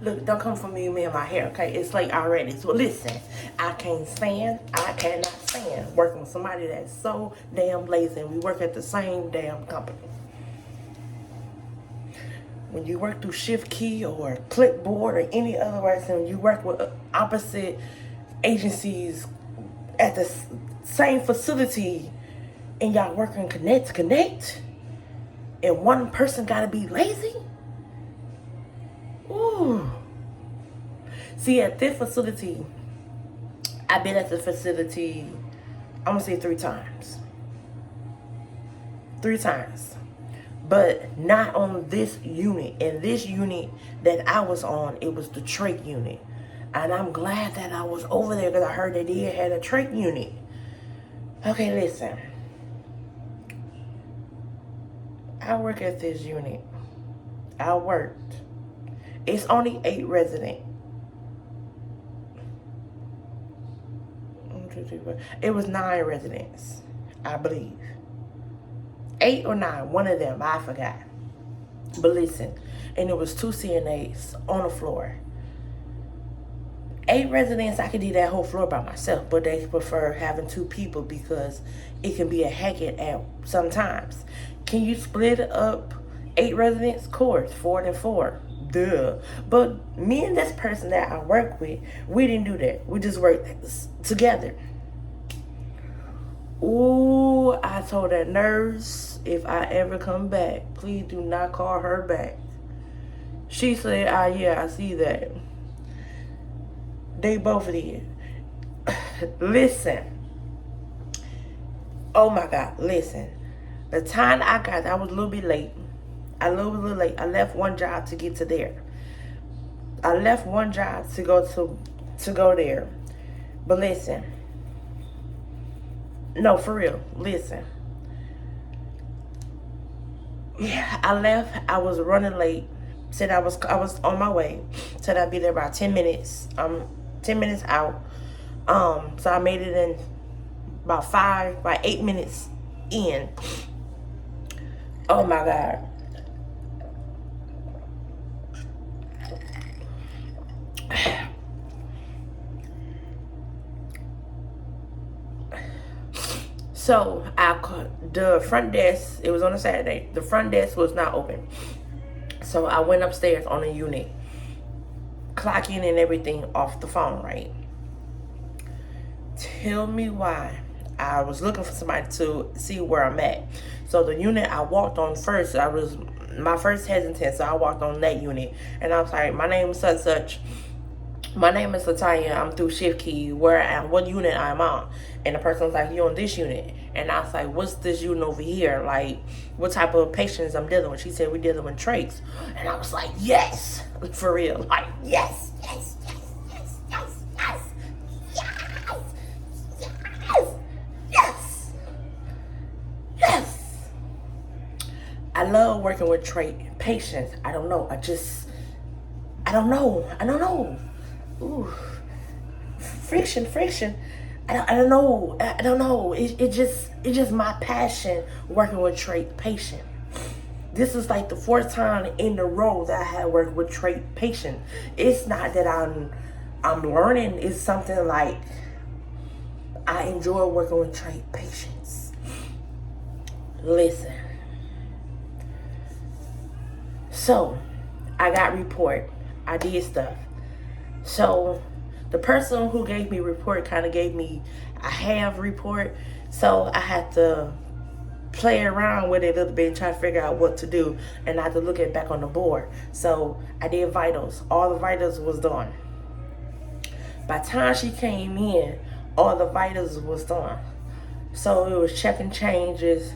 Look, don't come for me and my hair, okay? It's late already. So listen, I cannot stand working with somebody that's so damn lazy and we work at the same damn company. When you work through Shift Key or Clipboard or any other words, and you work with opposite agencies at the same facility and y'all working connect to connect, and one person gotta be lazy? Ooh. See, at this facility, I've been at the facility, I'm gonna say 3 times. 3 times. But not on this unit. In this unit that I was on, it was the trach unit. And I'm glad that I was over there because I heard they did had a trach unit. Okay, listen. I work at this unit. I worked. It's only 8 residents. It was 9 residents, I believe. 8 or 9, one of them, I forgot. But listen, and it was 2 CNAs on the floor. 8 residents, I could do that whole floor by myself, but they prefer having 2 people because it can be a headache at sometimes. Can you split up 8 residents? Of course, 4 and 4. Duh. But me and this person that I work with, we didn't do that. We just worked together. Ooh, I told that nurse, if I ever come back, please do not call her back. She said, yeah, I see that. They both did. Listen. Oh my God, listen. The time I was a little bit late. I left one job to get to there. I left one job to go there. But listen. No, for real. Listen. Yeah, I left. I was running late. Said I was on my way. Said I'd be there about 10 minutes. 10 minutes out. So I made it in about 8 minutes in. Oh my God. So the front desk, it was on a Saturday. The front desk was not open. So I went upstairs on a unit, clocking and everything off the phone, right? Tell me why. I was looking for somebody to see where I'm at. So the unit I walked on first, my first hesitant, so I walked on that unit. And I was like, my name is such. My name is Latanya. I'm through Shift Key. What unit I'm on? And the person was like, you on this unit? And I was like, what's this unit over here? Like, what type of patients I'm dealing with? She said, we're dealing with trachs. And I was like, yes, for real. Like, yes. I love working with trach patients. I don't know. I don't know. Ooh, friction. I don't know. It's just my passion working with trach patient. This is like the 4th time in a row that I had worked with trach patient. It's not that I'm learning. It's something like I enjoy working with trach patients. Listen. So I got report. I did stuff. So the person who gave me report kind of gave me a half report. So I had to play around with it a little bit and try to figure out what to do. And I had to look it back on the board. So I did vitals. All the vitals was done. By the time she came in, all the vitals was done. So it was checking changes,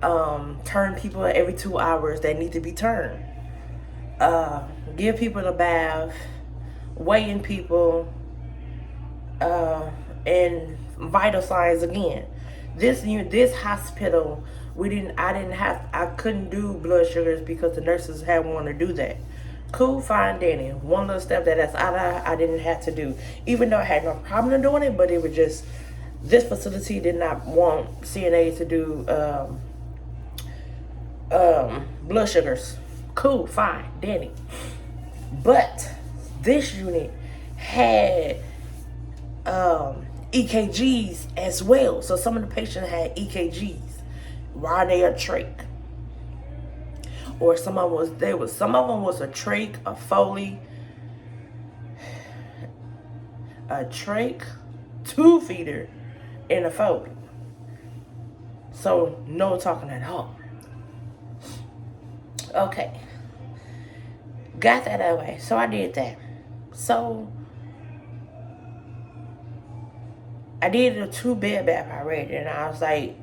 turn people every 2 hours that need to be turned. Give people a bath, weighing people, and vital signs again. This hospital, I couldn't do blood sugars because the nurses had wanted to do that. Cool, fine, Danny. One little step that's I didn't have to do. Even though I had no problem doing it, but it was just, this facility did not want CNAs to do blood sugars. Cool, fine, Danny. But this unit had EKGs as well. So some of the patients had EKGs while they are trach. Or some of them was a trach, a Foley, a trach, tube feeder, and a Foley. So no talking at all. Okay. Got that out of the way. So I did that. So I did a 2 bed bath already, and I was like,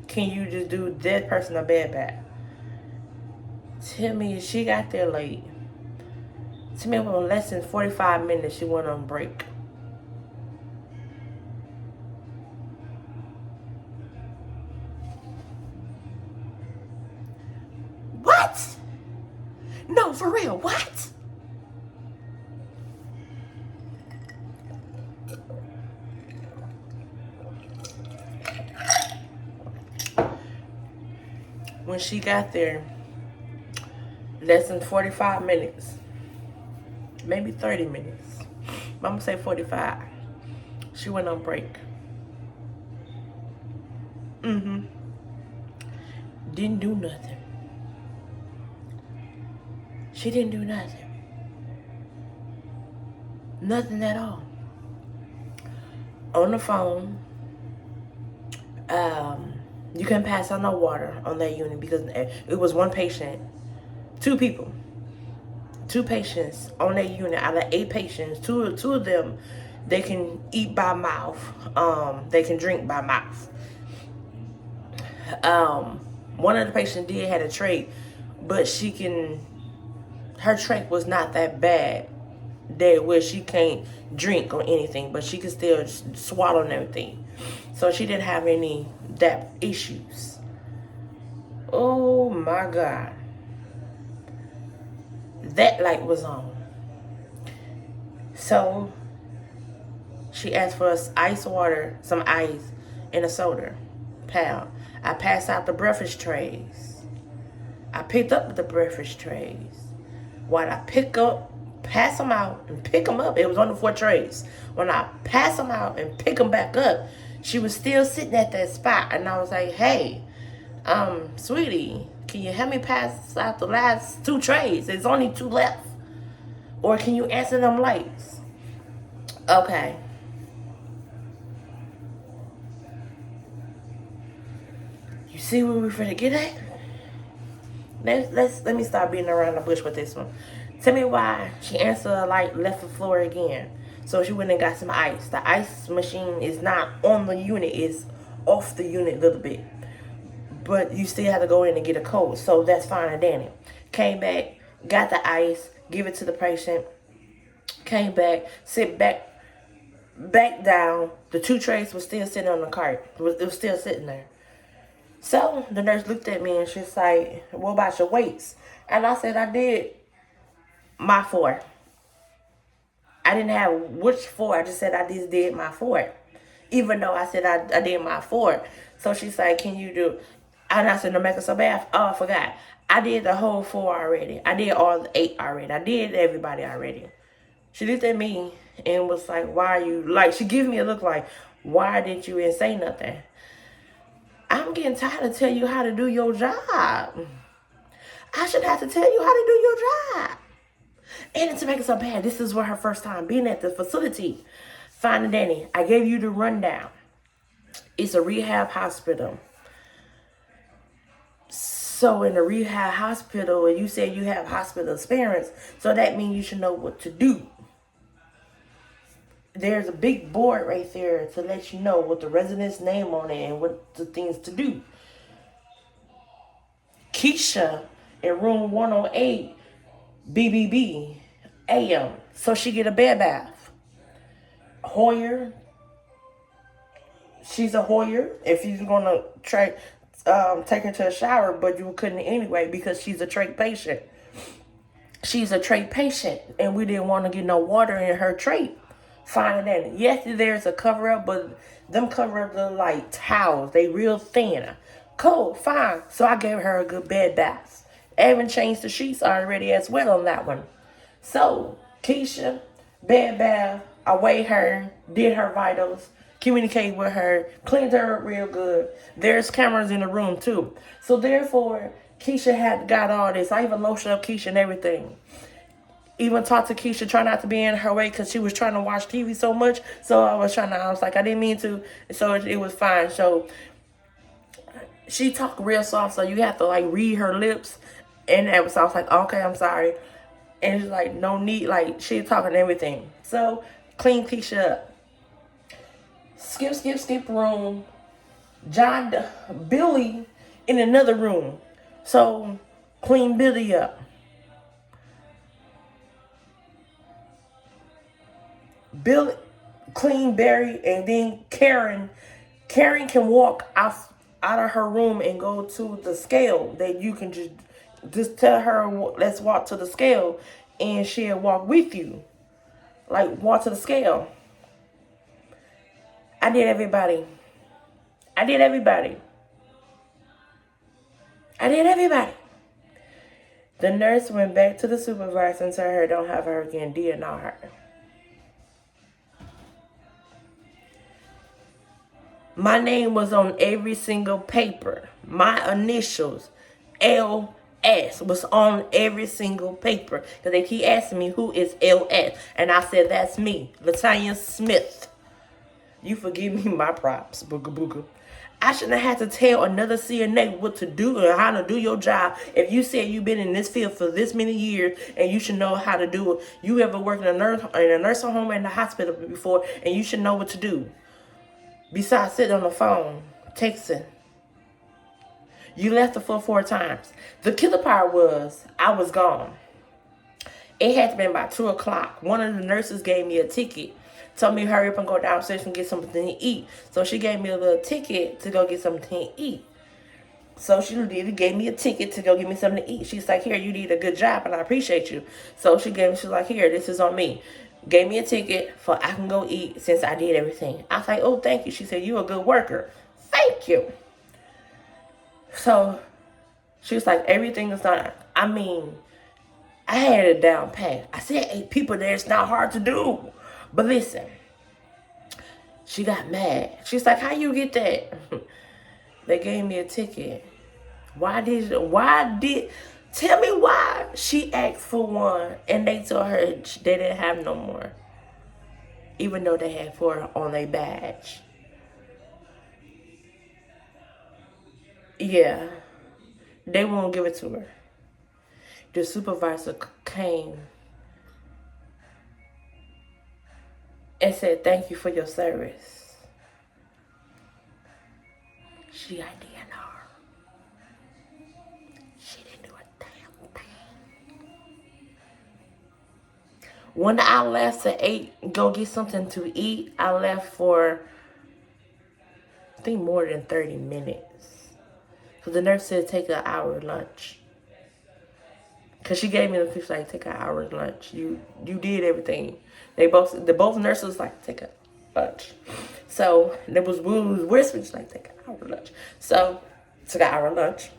can you just do that person a bed bath? Tell me, she got there late. Tell me, in less than 45 minutes, she went on break. What? No, for real, what? When she got there, less than 45 minutes, maybe 30 minutes, I'm gonna say 45, she went on break. Didn't do nothing. She didn't do nothing. Nothing at all. On the phone, you couldn't pass out no water on that unit because it was one patient, 2 people, 2 patients on that unit. Out of 8 patients, two of them, they can eat by mouth. They can drink by mouth. One of the patients did had a trach, but her trach was not that bad where she can't drink or anything, but she can still swallow and everything. So she didn't have any that issues. Oh my God. That light was on. So she asked for ice water, some ice, and a soda. Pound. I passed out the breakfast trays. I picked up the breakfast trays. While I pass them out and pick them up, it was on the 4 trays. When I pass them out and pick them back up, she was still sitting at that spot. And I was like, hey, sweetie, can you help me pass out the last 2 trays? There's only 2 left. Or can you answer them lights? Okay. You see where we're finna get at? Let me stop beating around the bush with this one. Tell me why she answered a light, left the floor again. So she went and got some ice. The ice machine is not on the unit, it's off the unit a little bit. But you still have to go in and get a code. So that's fine and dandy. Came back, got the ice, give it to the patient. Came back, sit back down. The 2 trays were still sitting on the cart. It was still sitting there. So the nurse looked at me and she's like, what about your weights? And I said, I did my 4. I didn't have which 4. I just said I just did my 4. Even though I said I did my 4. So she's like, can you do? And I said, no, make it so bad. Oh, I forgot. I did the whole 4 already. I did all the 8 already. I did everybody already. She looked at me and was like, why are you, like, she gave me a look like, why didn't you even say nothing? I'm getting tired of telling you how to do your job. I should have to tell you how to do your job. And to make it so bad, this is her first time being at the facility. Fine and dandy. I gave you the rundown. It's a rehab hospital. So in a rehab hospital, and you said you have hospital experience, so that means you should know what to do. There's a big board right there to let you know what the resident's name on it and what the things to do. Keisha in room 108, BBB, AM. So she get a bed bath. Hoyer, she's a Hoyer. If you're going to try take her to a shower, but you couldn't anyway because she's a trach patient. She's a trach patient, and we didn't want to get no water in her trach. Fine and dandy. Yes, there's a cover up, but them cover up look like towels. They real thin. Cool, fine. So I gave her a good bed bath. I even changed the sheets already as well on that one. So, Keisha, bed bath, I weighed her, did her vitals, communicated with her, cleaned her up real good. There's cameras in the room too. So therefore, Keisha had got all this. I even lotioned up Keisha and everything. Even talked to Keisha, try not to be in her way because she was trying to watch TV so much. So I was like, I didn't mean to. So it was fine. So she talked real soft, so you have to like read her lips. And that was, I was like, okay, I'm sorry. And it's like, no need, like, she talking everything. So, clean Keisha up. Skip room. Billy in another room. So, clean Billy up. Billy, clean Barry, and then Karen. Karen can walk out of her room and go to the scale. That you can just tell her, let's walk to the scale, and she'll walk with you. Like, walk to the scale. I did everybody. I did everybody. I did everybody. The nurse went back to the supervisor and told her, don't have her again, DNR her. My name was on every single paper. My initials, LS, was on every single paper. Because they keep asking me, who is LS? And I said, that's me, Latanya Smith. You forgive me my props, booga booga. I shouldn't have had to tell another CNA what to do and how to do your job. If you said you've been in this field for this many years and you should know how to do it. You ever worked in a nursing home and a hospital before, and you should know what to do. Besides sitting on the phone, texting. You left the floor 4 times. The killer part was, I was gone. It had to be about 2 o'clock. One of the nurses gave me a ticket. Told me to hurry up and go downstairs and get something to eat. So she gave me a little ticket to go get something to eat. So she gave me a ticket to go get me something to eat. She's like, here, you did a good job and I appreciate you. So she's like, here, this is on me. Gave me a ticket for I can go eat since I did everything. I was like, oh, thank you. She said, you a good worker. Thank you. So she was like, everything is done. I mean, I had it down pat. I said 8 people there. It's not hard to do. But listen, she got mad. She's like, how you get that? They gave me a ticket. Tell me why she asked for one and they told her they didn't have no more. Even though they had 4 on their badge. Yeah. They won't give it to her. The supervisor came and said, thank you for your service. She got DNR. She didn't do a damn thing. When I left at 8, go get something to eat, I left for, I think, more than 30 minutes. So the nurse said take an hour lunch. Because she gave me the picture, like, take an hour's lunch. You did everything. The both nurses like, take a lunch. So we was whispering, like, take an hour lunch. So took an hour lunch.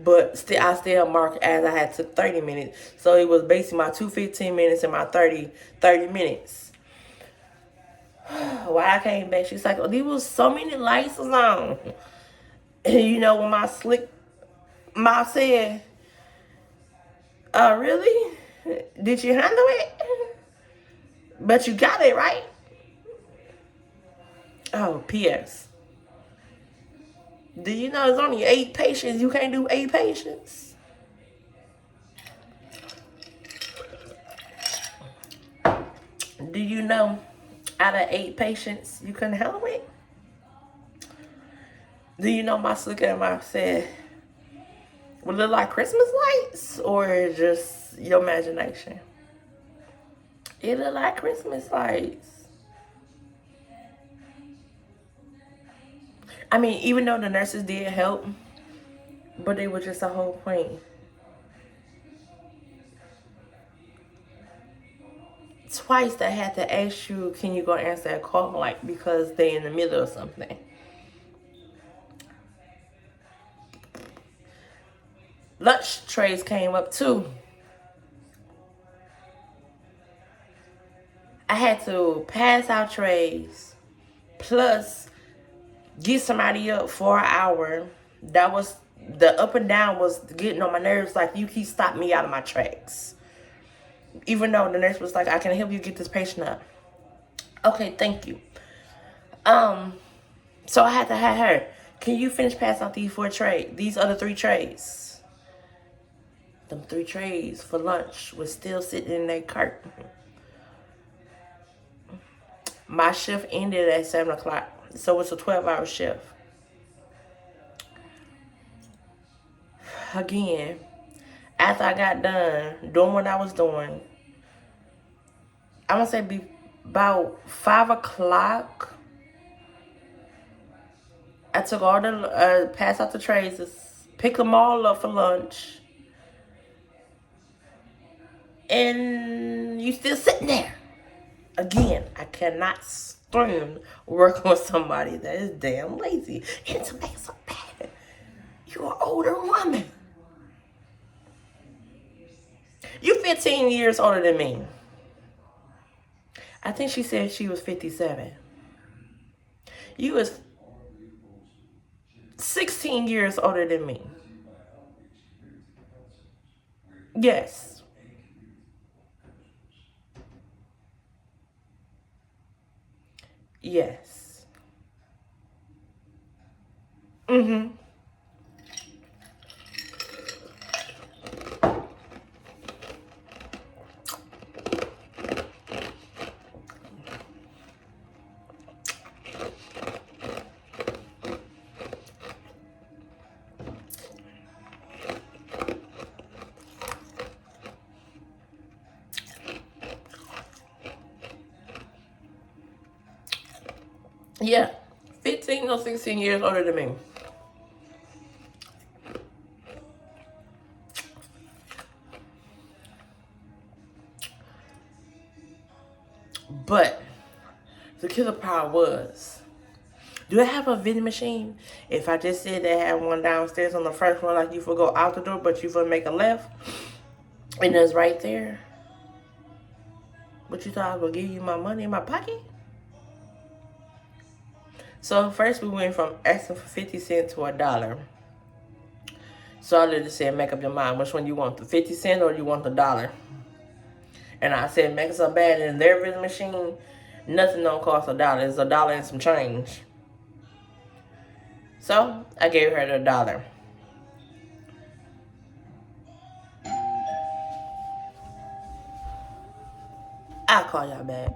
But I still marked as I had took 30 minutes. So it was basically my 2 15 minutes and my 30 minutes. When I came back, she's like, oh, there was so many lights on. You know, when my slick mouth said, really? Did you handle it? But you got it, right? Oh, P.S. Do you know there's only 8 patients? You can't do 8 patients. Do you know out of 8 patients, you couldn't handle it? Do you know my slick mouth said, would it look like Christmas lights or just your imagination? It looked like Christmas lights. I mean, even though the nurses did help, but it was just a whole point. Twice they had to ask you, can you go answer that call, like, because they in the middle of something. Lunch trays came up too. I had to pass out trays plus get somebody up for an hour. That was, the up and down was getting on my nerves. Like, you keep stopping me out of my tracks. Even though the nurse was like, I can help you get this patient up. Okay, thank you. So I had to have her. Can you finish passing out these other 3 trays? Them 3 trays for lunch was still sitting in that cart. My shift ended at 7 o'clock. So it's a 12-hour shift. Again, after I got done doing what I was doing, I want to say about 5 o'clock, I took all the, passed out the trays, picked them all up for lunch. And you still sitting there. Again, I cannot stand working with somebody that is damn lazy. And to make it so bad, you're an older woman. You 15 years older than me. I think she said she was 57. You was 16 years older than me. Yes. Yes. Mm-hmm. Yeah. 15 or 16 years older than me. But the killer part was, do they have a vending machine? If I just said they had one downstairs on the first floor, like you would go out the door, but you would make a left, and it's right there. But you thought I was going to give you my money in my pocket? So first we went from asking for 50 cents to $1. So I literally said, make up your mind. Which one you want, the 50 cent or you want the $1? And I said, make it so bad in their vending machine, nothing don't cost $1. It's $1 and some change. So I gave her the $1. I'll call y'all back.